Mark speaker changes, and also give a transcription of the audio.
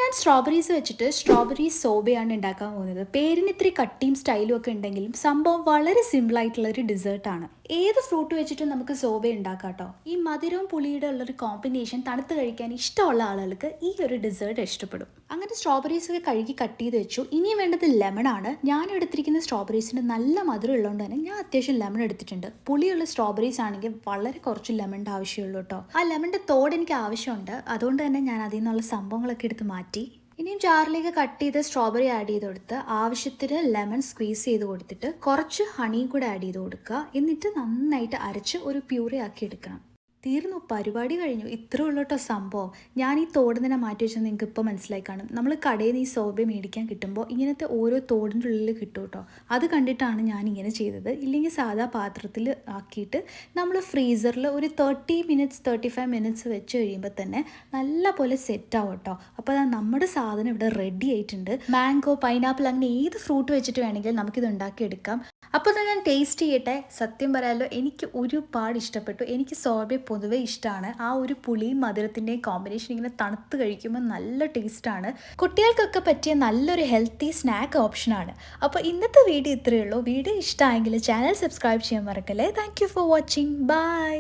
Speaker 1: ഞാൻ സ്ട്രോബെറീസ് വെച്ചിട്ട് സ്ട്രോബെറി സോബയാണ് ഉണ്ടാക്കാൻ പോകുന്നത്. പേരിന് ഇത്തിരി കട്ടിയും സ്റ്റൈലും ഒക്കെ ഉണ്ടെങ്കിലും സംഭവം വളരെ സിമ്പിൾ ആയിട്ടുള്ള ഒരു ഡിസേർട്ടാണ്. ഏത് ഫ്രൂട്ട് വെച്ചിട്ടും നമുക്ക് സോബ ഉണ്ടാക്കാം കേട്ടോ. ഈ മധുരവും പുളിയുടെ ഉള്ളൊരു കോമ്പിനേഷൻ തണുത്ത് കഴിക്കാൻ ഇഷ്ടമുള്ള ആളുകൾക്ക് ഈ ഒരു ഡിസേർട്ട് ഇഷ്ടപ്പെടും. അങ്ങനെ സ്ട്രോബെറീസ് ഒക്കെ കഴുകി കട്ട് ചെയ്ത് വെച്ചു. ഇനിയും വേണ്ടത് ലെമൺ ആണ്. ഞാൻ എടുത്തിരിക്കുന്ന സ്ട്രോബെറീസിന് നല്ല മധുരം ഉള്ളതുകൊണ്ട് തന്നെ ഞാൻ അത്യാവശ്യം ലെമൺ എടുത്തിട്ടുണ്ട്. പുളിയുള്ള സ്ട്രോബെറീസ് ആണെങ്കിൽ വളരെ കുറച്ച് ലെമണിൻ്റെ ആവശ്യമുള്ളൂ കേട്ടോ. ആ ലെമണിൻ്റെ തോട് എനിക്ക് ആവശ്യമുണ്ട്. അതുകൊണ്ട് തന്നെ ഞാൻ അതിൽ നിന്നുള്ള സംഭവങ്ങളൊക്കെ എടുത്ത് മാറ്റി. ഇനിയും ജാറിലേക്ക് കട്ട് ചെയ്ത് സ്ട്രോബെറി ആഡ് ചെയ്ത് കൊടുത്ത് ആവശ്യത്തിന് ലെമൺ സ്ക്വീസ് ചെയ്ത് കൊടുത്തിട്ട് കുറച്ച് ഹണി കൂടെ ആഡ് ചെയ്ത് കൊടുക്കുക. എന്നിട്ട് നന്നായിട്ട് അരച്ച് ഒരു പ്യൂറി ആക്കി എടുക്കണം. തീർന്നു, പരിപാടി കഴിഞ്ഞു. ഇത്രേ ഉള്ളൂ കേട്ടോ സംഭവം. ഞാൻ ഈ തോട് തന്നെ മാറ്റി വെച്ചത് നിങ്ങൾക്ക് ഇപ്പോൾ മനസ്സിലായി കാണും. നമ്മൾ കടയിൽ നിന്ന് ഈ സോബ മേടിക്കാൻ കിട്ടുമ്പോൾ ഇങ്ങനത്തെ ഓരോ തോടിൻ്റെ ഉള്ളിൽ കിട്ടും കേട്ടോ. അത് കണ്ടിട്ടാണ് ഞാൻ ഇങ്ങനെ ചെയ്തത്. ഇല്ലെങ്കിൽ സാധാ പാത്രത്തിൽ ആക്കിയിട്ട് നമ്മൾ ഫ്രീസറിൽ ഒരു 35 മിനിറ്റ്സ് വെച്ച് കഴിയുമ്പോൾ തന്നെ നല്ല പോലെ സെറ്റ് ആവും കേട്ടോ. അപ്പോൾ നമ്മുടെ സാധനം ഇവിടെ റെഡി ആയിട്ടുണ്ട്. മാംഗോ, പൈനാപ്പിൾ അങ്ങനെ ഏത് ഫ്രൂട്ട് വെച്ചിട്ട് വേണമെങ്കിലും നമുക്കിത് ഉണ്ടാക്കിയെടുക്കാം. അപ്പോൾ തന്നെ ഞാൻ ടേസ്റ്റ് ചെയ്യട്ടെ. സത്യം പറയാമല്ലോ, എനിക്ക് ഒരുപാട് ഇഷ്ടപ്പെട്ടു. എനിക്ക് സോബ പൊതുവെ ഇഷ്ടമാണ്. ആ ഒരു പുളിയും മധുരത്തിൻ്റെയും കോമ്പിനേഷൻ ഇങ്ങനെ തണുത്ത് കഴിക്കുമ്പോൾ നല്ല ടേസ്റ്റാണ്. കുട്ടികൾക്കൊക്കെ പറ്റിയ നല്ലൊരു ഹെൽത്തി സ്നാക്ക് ഓപ്ഷനാണ്. അപ്പോൾ ഇന്നത്തെ വീഡിയോ ഇത്രയേ ഉള്ളൂ. വീഡിയോ ഇഷ്ടമായെങ്കിൽ ചാനൽ സബ്സ്ക്രൈബ് ചെയ്യാൻ മറക്കല്ലേ. Thank you for watching. By.